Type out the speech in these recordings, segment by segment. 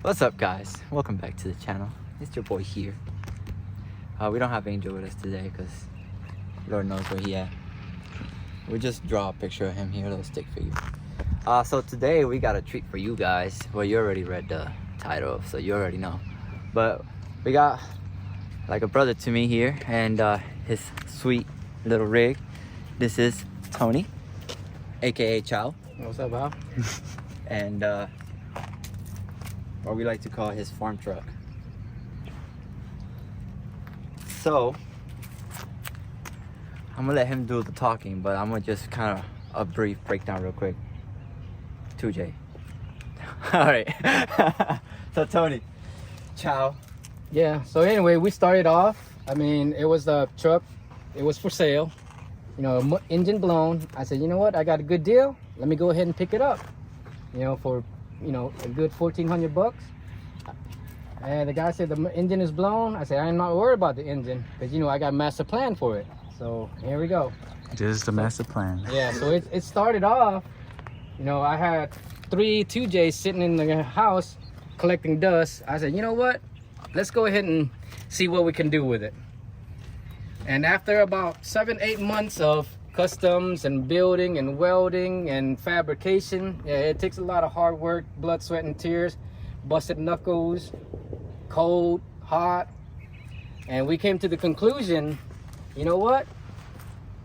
What's up, guys? Welcome back to the channel. It's your boy here. We don't have Angel with us today because Lord knows where he at. We just draw a picture of him here, a little stick for you. So today we got a treat for you guys. Well, you already read the title, so you already know. But we got like a brother to me here and his sweet little rig. This is Tony, aka Chow. What's up, Bob? And or we like to call his farm truck. So I'm gonna let him do the talking, but I'm gonna just kind of a brief breakdown real quick. 2J. All right. So Tony, Chow. Yeah, so anyway, we started off, I mean, it was the truck, it was for sale, you know, engine blown. I said, you know what, I got a good deal, let me go ahead and pick it up, you know, for, you know, a good 1,400 bucks. And the guy said the engine is blown. I said, I'm not worried about the engine because, you know, I got a master plan for it. So here we go. This is the master plan. Yeah, so it started off, you know, I had 3 2Js sitting in the house collecting dust. I said, you know what, let's go ahead and see what we can do with it. And after about 7-8 months of customs and building and welding and fabrication, yeah, it takes a lot of hard work, blood, sweat, and tears, busted knuckles, cold, hot, and we came to the conclusion, you know what,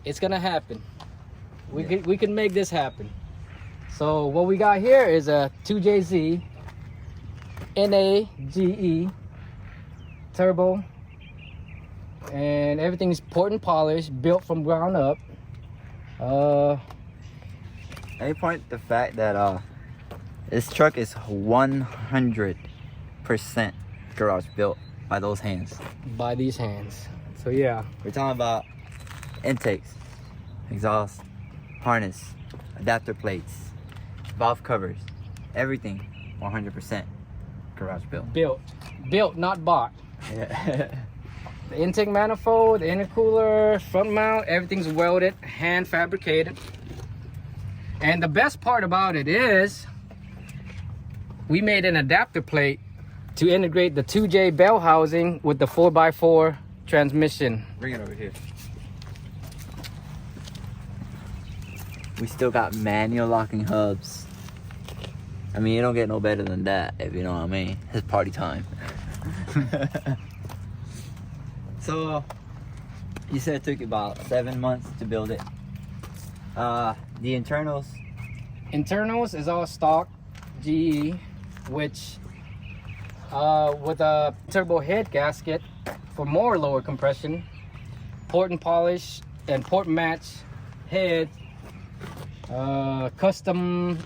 it's gonna happen. We can make this happen. So what we got here is a 2JZ NAGE turbo, and everything's port and polished, built from ground up. Any point the fact that this truck is 100% garage built by those hands. By these hands. So yeah, We're talking about intakes, exhaust, harness, adapter plates, valve covers, everything 100% garage built. built, not bought. Yeah. The intake manifold, the intercooler, front mount, everything's welded, hand fabricated. And the best part about it is we made an adapter plate to integrate the 2J bell housing with the 4x4 transmission. Bring it over here. We still got manual locking hubs. I mean, you don't get no better than that, if you know what I mean. It's party time. So, you said it took you about 7 months to build it. The internals. Internals is all stock GE, which with a turbo head gasket for more lower compression, port and polish and port match head, custom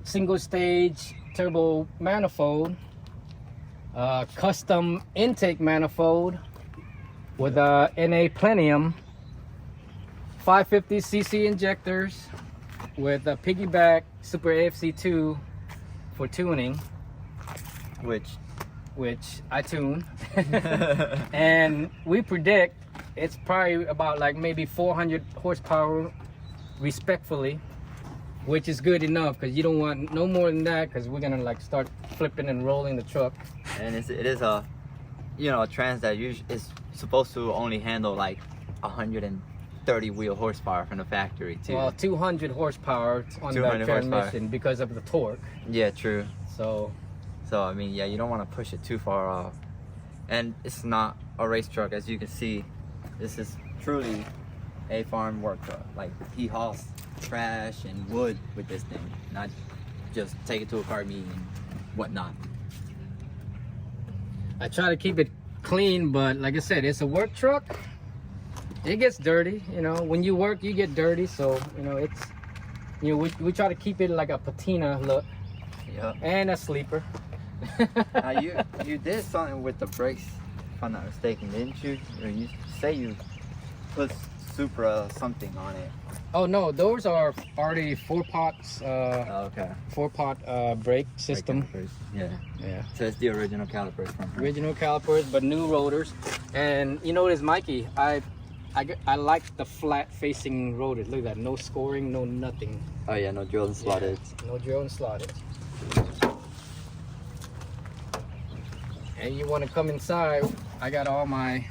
single stage turbo manifold, custom intake manifold with a NA Plenium, 550cc injectors with a piggyback Super AFC2 for tuning, which I tune. And we predict it's probably about like maybe 400 horsepower respectfully, which is good enough because you don't want no more than that because we're gonna like start flipping and rolling the truck. And it is a, you know, a trans that is supposed to only handle like 130 wheel horsepower from the factory too. Well, 200 horsepower on 200 that horsepower. transmission because of the torque. Yeah, true. So I mean, yeah, you don't want to push it too far off. And it's not a race truck, as you can see. This is truly a farm work truck. Like, he hauls trash and wood with this thing, not just take it to a car meet and whatnot. I try to keep it clean, but like I said, it's a work truck. It gets dirty, you know. When you work, you get dirty, so you know it's. You know, we try to keep it like a patina look Yeah. and a sleeper. Now you did something with the brakes, if I'm not mistaken, didn't you? Or you say you put Supra something on it. Oh no, those are already 4-pots. Okay. 4-pot brake system. Calipers. Yeah. Yeah. So it's the original calipers from her. Original calipers, but new rotors. And you notice, Mikey, I like the flat-facing rotors. Look at that, no scoring, no nothing. Oh yeah, no drilled and slotted. Yeah, no drill and slotted. And you want to come inside? I got all my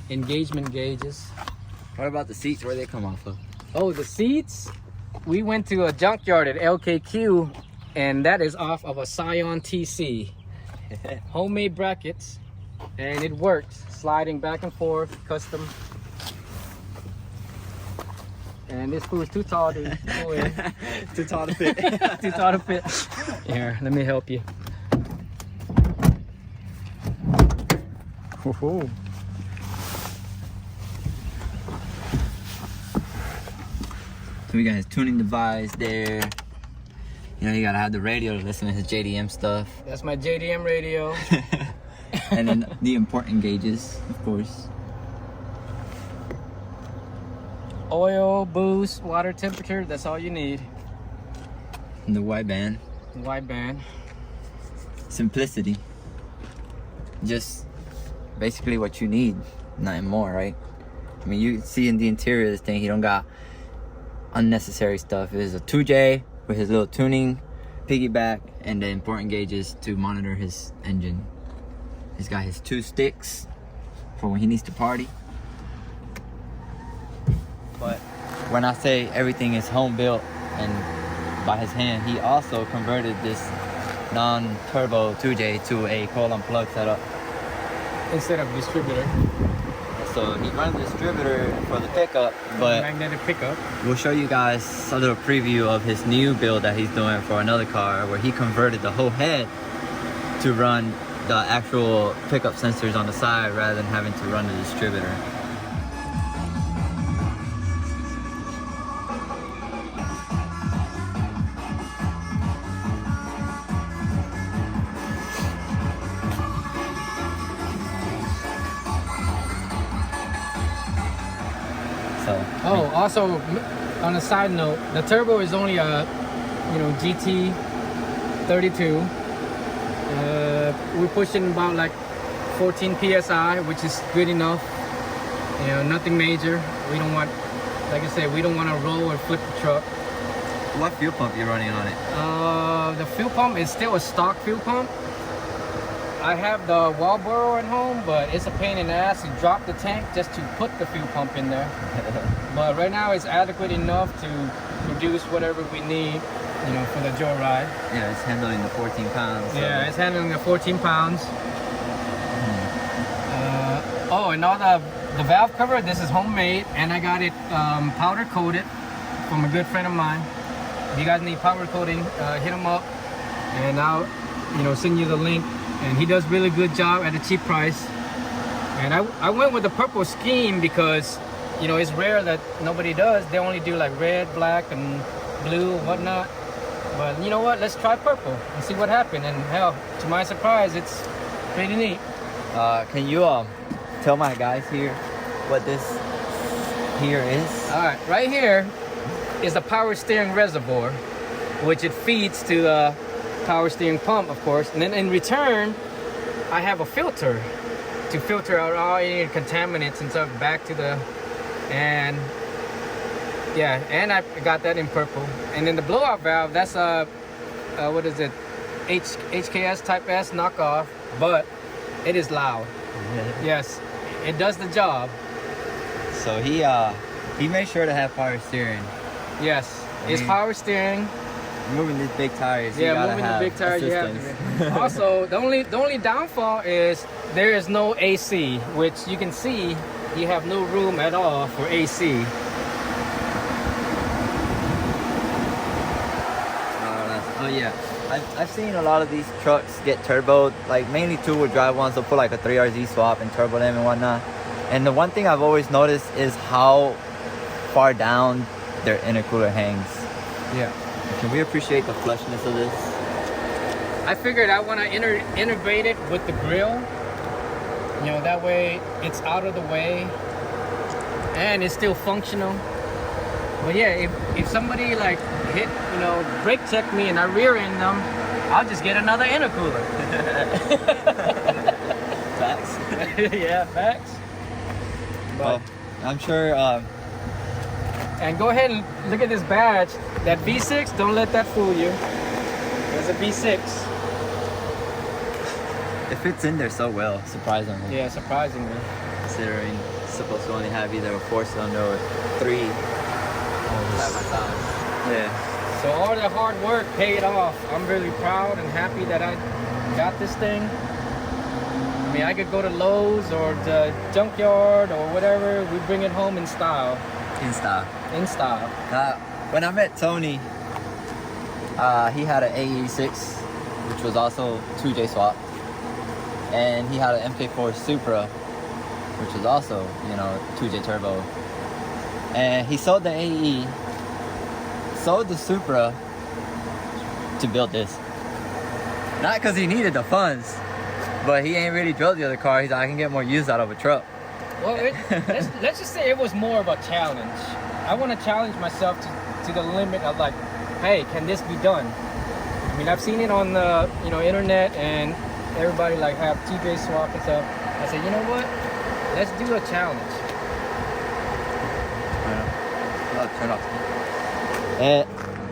engagement gauges. What about the seats? Where they come off of? Oh, the seats. We went to a junkyard at LKQ, and that is off of a Scion TC. Homemade brackets, and it works. Sliding back and forth, custom. And this fool is too tall to go in. Too tall to fit. Too tall to fit. Here, let me help you. Woohoo. So we got his tuning device there. You know, you gotta have the radio to listen to his JDM stuff. That's my JDM radio. And then the important gauges, of course. Oil, boost, water temperature, that's all you need. And the wideband. Wideband. Simplicity. Just basically what you need, nothing more, right? I mean, you see in the interior of this thing, he don't got unnecessary stuff. It is a 2J with his little tuning piggyback and the important gauges to monitor his engine. He's got his 2 sticks for when he needs to party. But when I say everything is home built and by his hand, he also converted this non-turbo 2J to a coil and plug setup. Instead of distributor. So he runs the distributor for the pickup, but Magnetic pickup. we'll show you guys a little preview of his new build that he's doing for another car, where he converted the whole head to run the actual pickup sensors on the side rather than having to run the distributor. So, Oh, also on a side note, the turbo is only a, GT 32. We're pushing about like 14 psi, which is good enough. You know, nothing major. We don't want, like I said, we don't want to roll or flip the truck. what fuel pump you running on it? The fuel pump is still a stock fuel pump. I have the Walboro at home, but it's a pain in the ass to drop the tank just to put the fuel pump in there. But right now it's adequate enough to produce whatever we need, for the joyride. Yeah, it's handling the 14 pounds. So. Yeah, it's handling the 14 pounds. Oh, and all the valve cover, this is homemade, and I got it powder coated from a good friend of mine. If you guys need powder coating, hit him up, and I'll, send you the link. And he does really good job at a cheap price. And I went with the purple scheme because, it's rare that nobody does. They only do like red, black, and blue and whatnot. But you know what? Let's try purple and see what happens. And hell, to my surprise, it's pretty neat. Can you tell my guys here what this here is? All right, right here is the power steering reservoir, which it feeds to the power steering pump, of course. And then in return, I have a filter to filter out all any contaminants and stuff back to the, and I got that in purple. And then the blowout valve, that's what is it? HKS Type S knockoff, but it is loud. Yes, it does the job. So he made sure to have power steering. Yes, it's power steering. Moving these big tires. Yeah, you gotta moving have the big tires, you have assistance. to. Also, the only downfall is there is no AC, which you can see you have no room at all for AC. Oh yeah. I've seen a lot of these trucks get turboed, like mainly two-wheel drive ones. They'll put like a 3RZ swap and turbo them and whatnot. And the one thing I've always noticed is how far down their intercooler hangs. Yeah. Can we appreciate the flushness of this? I figured I want to integrate it with the grill. You know, that way it's out of the way and it's still functional. But yeah, if somebody like hit, you know, brake check me and I rear end them, I'll just get another intercooler. Facts. Yeah, facts. Well, I'm sure. And go ahead and look at this badge. That V6, don't let that fool you. There's a V6. It fits in there so well, surprisingly. Yeah, surprisingly. Considering it's supposed to only have either a 4-cylinder or 3. Yeah. So all that hard work paid off. I'm really proud and happy that I got this thing. I mean, I could go to Lowe's or the junkyard or whatever. We bring it home in style. In style. In style. When I met Tony, he had an A86, which was also 2J swap. And he had an MK4 Supra, which was also, you know, 2J turbo. And he sold the AE, sold the Supra to build this. Not because he needed the funds, but he ain't really drove the other car. He's like, I can get more use out of a truck. Well, let's just say it was more of a challenge. I want to challenge myself to the limit of like, hey, can this be done? I mean, I've seen it on the internet and everybody like have TJ swap and stuff. I said, you know what? Let's do a challenge. Turn off.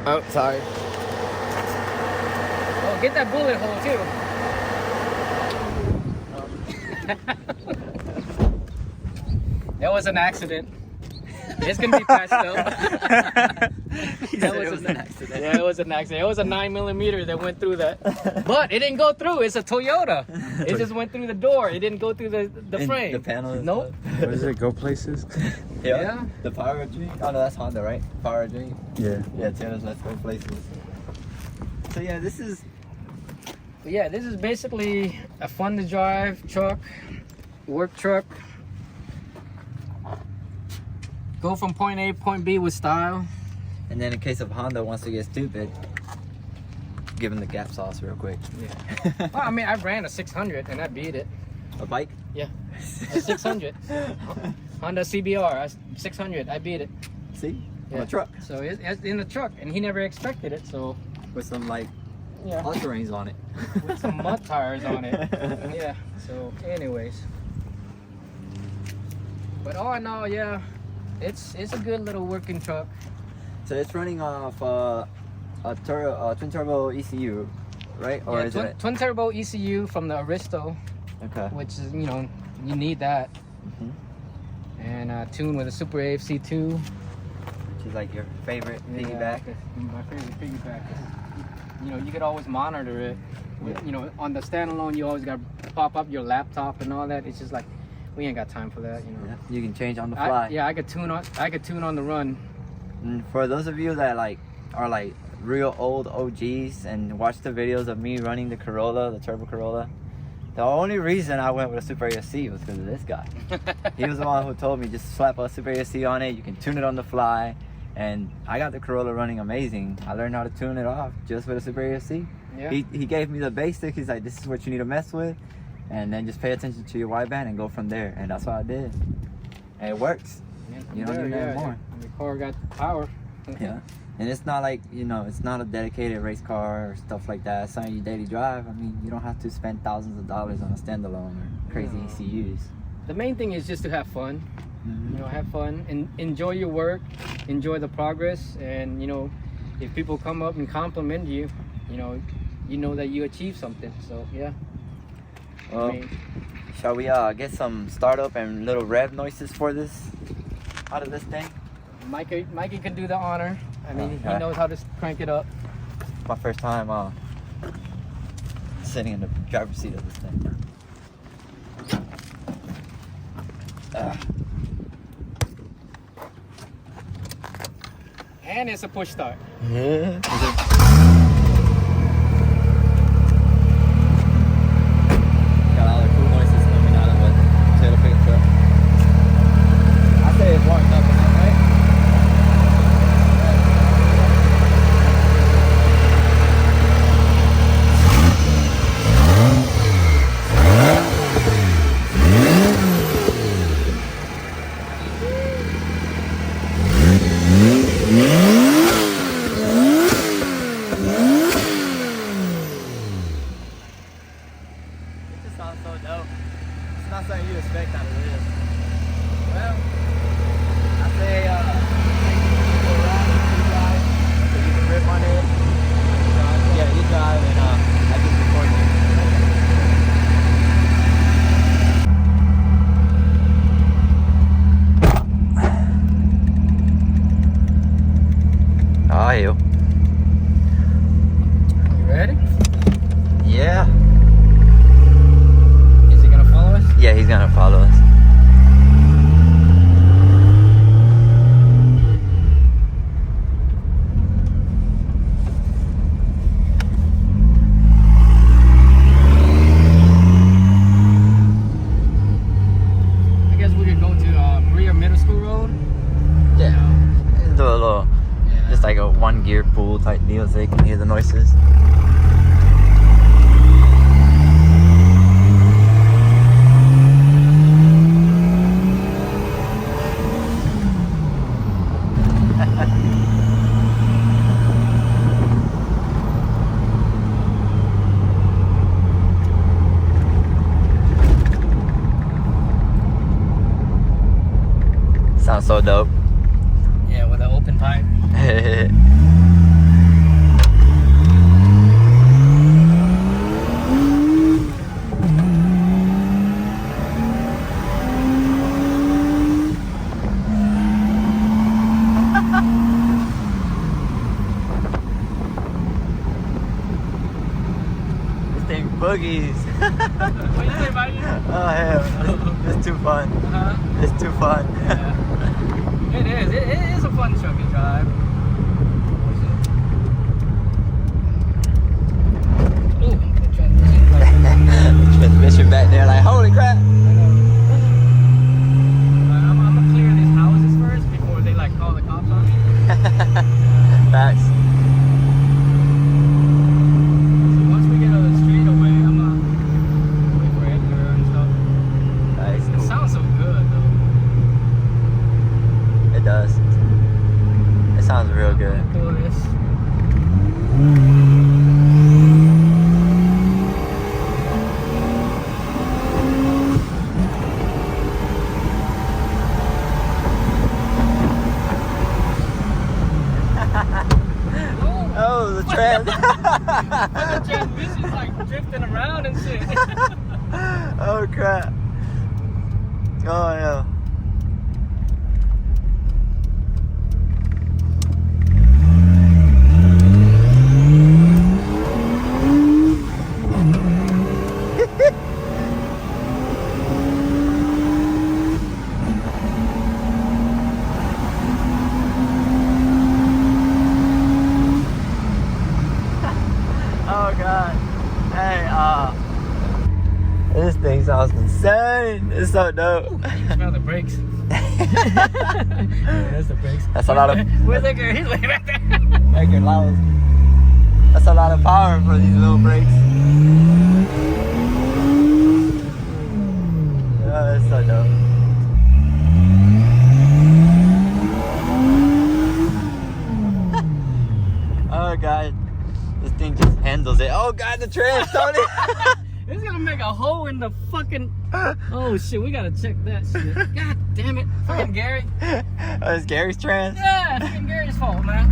Oh, sorry. Oh, get that bullet hole too. That was an accident. It's gonna be patched up. That was an accident. Yeah, it was an accident. It was a 9mm that went through that, but it didn't go through. It's a Toyota. It just went through the door. It didn't go through the frame. The panel. Nope. What does it go places? Yeah. The Power Dream. Oh no, that's Honda, right? Power Dream. Yeah. Yeah, Toyota's Let's Go Places. So yeah, this is basically a fun to drive truck, work truck. Go from point A to point B with style. And then in case of Honda wants to get stupid, give him the gap sauce real quick. Yeah. Well, I mean, I ran a 600 and I beat it. A bike? Yeah. A 600. Honda CBR, 600. I beat it. See? On Yeah. a truck. So it's in the truck, and he never expected it. So With some like yeah, all-terrains on it. with some mud tires on it. Yeah. So, anyways, but all in all, yeah, it's a good little working truck. So it's running off a twin turbo ECU, right? Or Yeah, is it? twin turbo ECU from the Aristo, Okay. which is you need that, Mhm. and tuned with a Super AFC 2. Which is like your favorite piggyback. My favorite piggyback. You could always monitor it. Yeah. On the standalone, you always got to pop up your laptop and all that. It's just like we ain't got time for that. Yeah, you can change on the fly. I could tune on the run. And for those of you that are real old OGs and watch the videos of me running the Corolla, the Turbo Corolla, the only reason I went with a Super ASC was because of this guy. He was the one who told me just slap a Super ASC on it, you can tune it on the fly, and I got the Corolla running amazing. I learned how to tune it off just with a Super ASC. Yeah. He gave me the basic. He's like, this is what you need to mess with, and then just pay attention to your wideband and go from there. And that's what I did, and it works. You don't need nothing more. The car got power. Yeah, and it's not like it's not a dedicated race car or stuff like that. It's something you daily drive. I mean, you don't have to spend thousands of dollars on a standalone or crazy No. ECUs. The main thing is just to have fun. Mhm. Have fun and enjoy your work, enjoy the progress, and if people come up and compliment you, you know that you achieved something. So yeah. Well, I mean, shall we get some startup and little rev noises for this out of this thing? Mikey can do the honor. I mean, Okay. he knows how to crank it up. My first time sitting in the driver's seat of this thing. And it's a push start. Yeah. sounds so dope. It's not something you expect out of this. Well, I say, go around, you drive, so you can rip on it. Yeah, you drive, and I just record you. Oh, hell. you ready? Yeah. Is he gonna follow us? Yeah, he's gonna follow us. I guess we could go to Maria Middle School Road. Yeah. Do a little, Yeah. just like a one gear pool type deal so they can hear the noises. Sounds so dope. Yeah, with an open pipe. This thing boogies. What you say, buddy? Oh hell, it's too fun. Uh-huh. It's too fun. Yeah. It is. It is a fun truck to drive. Ooh, the transmission like Transmission back there, like holy crap. I'm gonna clear these houses first before they like call the cops on me. Facts. So once we get on the street away, I'm gonna wait for Edgar and stuff. Nice, It cool. sounds so good though. It does. It sounds real good. Cool this. Oh, the trend. The transmission's like drifting around and shit. Oh crap. Oh yeah. Oh god. Hey, this thing sounds insane. It's so dope. You can smell the brakes. Yeah, that's the brakes. That's a lot of- Where's Edgar? He's like right there. Making loud. That's a lot of power for these little brakes. Oh, it's so dope. Oh god. This thing just handles it. Oh god, the trans, Tony. It's gonna make a hole in the fucking. Oh shit, we gotta check that shit. God damn it. Fucking Gary. Oh, it's Gary's trans? Yeah, fucking Gary's fault, man.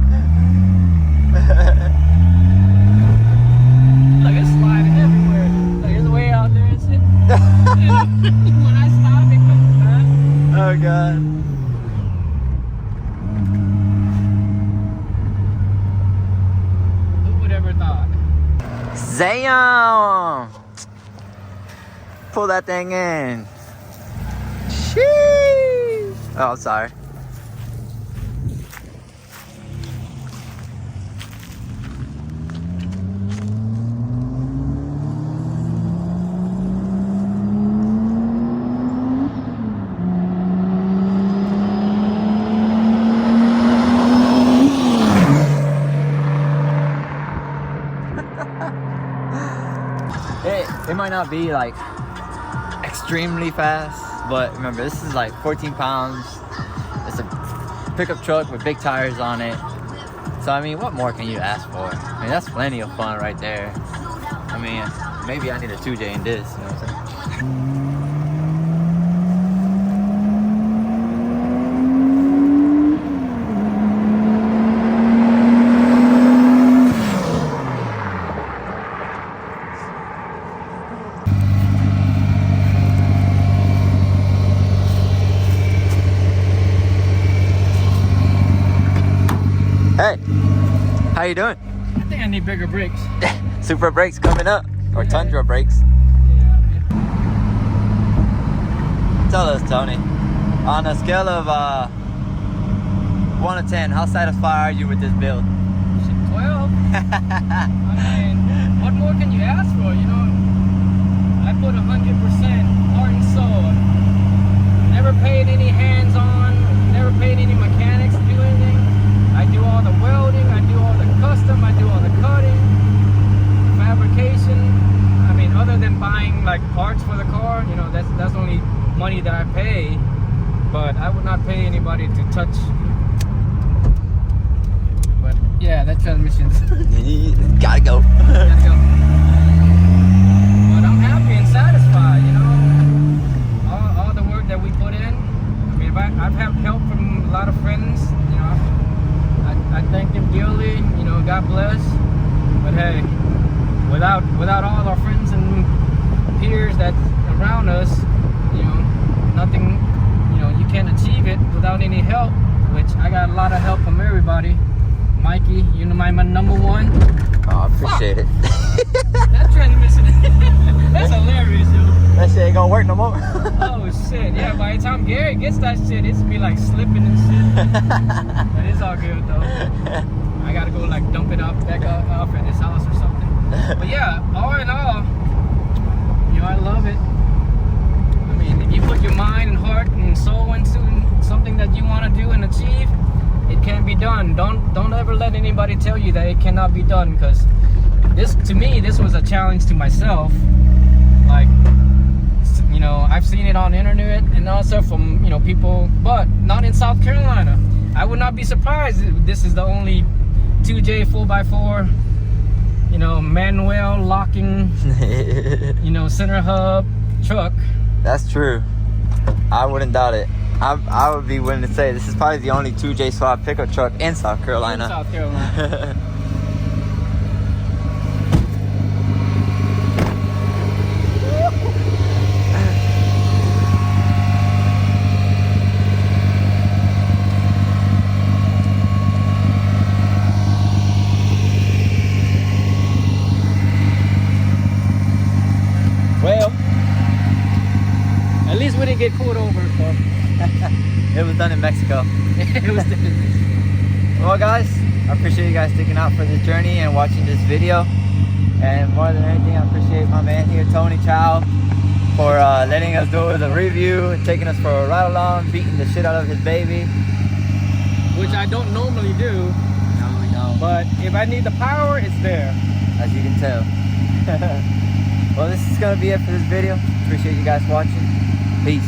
Look, it's sliding everywhere. Look, it's way out there and shit. When I stop, it comes back. Oh god. Who would ever thought? Zam! Pull that thing in. Sheesh. Oh, sorry. It might not be like extremely fast, but remember this is like 14 pounds. It's a pickup truck with big tires on it. So I mean, what more can you ask for? I mean, that's plenty of fun right there. I mean, maybe I need a 2J in this, you know what I'm saying? Hey, how you doing? I think I need bigger brakes. Super brakes coming up, or Yeah. Tundra brakes. Yeah. Tell us, Tony, on a scale of 1 to 10, how satisfied are you with this build? 12. I mean, what more can you ask for? You know, I put 100% heart and soul. Never paid any hands-on. Never paid any mechanics to do anything. I do all the welding. I do all the custom. I do all the cutting, fabrication. I mean, other than buying like parts for the car, you know, that's only money that I pay. But I would not pay anybody to touch. But yeah, that transmission's Gotta go. gotta go. But I'm happy and satisfied, you know. All the work that we put in. I mean, I've had help from a lot of friends, you know. I thank them dearly, you know, God bless. But hey, without all our friends and peers that's around us, you know, nothing, you know, you can't achieve it without any help, which I got a lot of help from everybody. Mikey, you know, my number one. Oh, I appreciate it. That transmission, that's hilarious, yo. That shit ain't gonna work no more. Oh shit, yeah, by the time Gary gets that shit, it's be like slipping and shit. But it's all good though. I gotta go like dump it back off at his house or something. But yeah, all in all, you know, I love it. I mean, if you put your mind and heart and soul into something that you want to do and achieve, it can be done. Don't ever let anybody tell you that it cannot be done, because to me, this was a challenge to myself. Like, you know, I've seen it on the internet and also from, you know, people, but not in South Carolina. I would not be surprised if this is the only 2J 4x4, you know, manual locking, you know, center hub truck. That's true. I wouldn't doubt it. I would be willing to say this is probably the only 2J swap pickup truck in South Carolina. In South Carolina. Well, at least we didn't get pulled over, so. It was done in Mexico. It was Well, guys, I appreciate you guys sticking out for this journey and watching this video. And more than anything, I appreciate my man here, Tony Chow, for letting us do the review and taking us for a ride along, beating the shit out of his baby. which I don't normally do. No, we don't. But if I need the power, it's there. As you can tell. Well, this is gonna be it for this video. Appreciate you guys watching. Peace.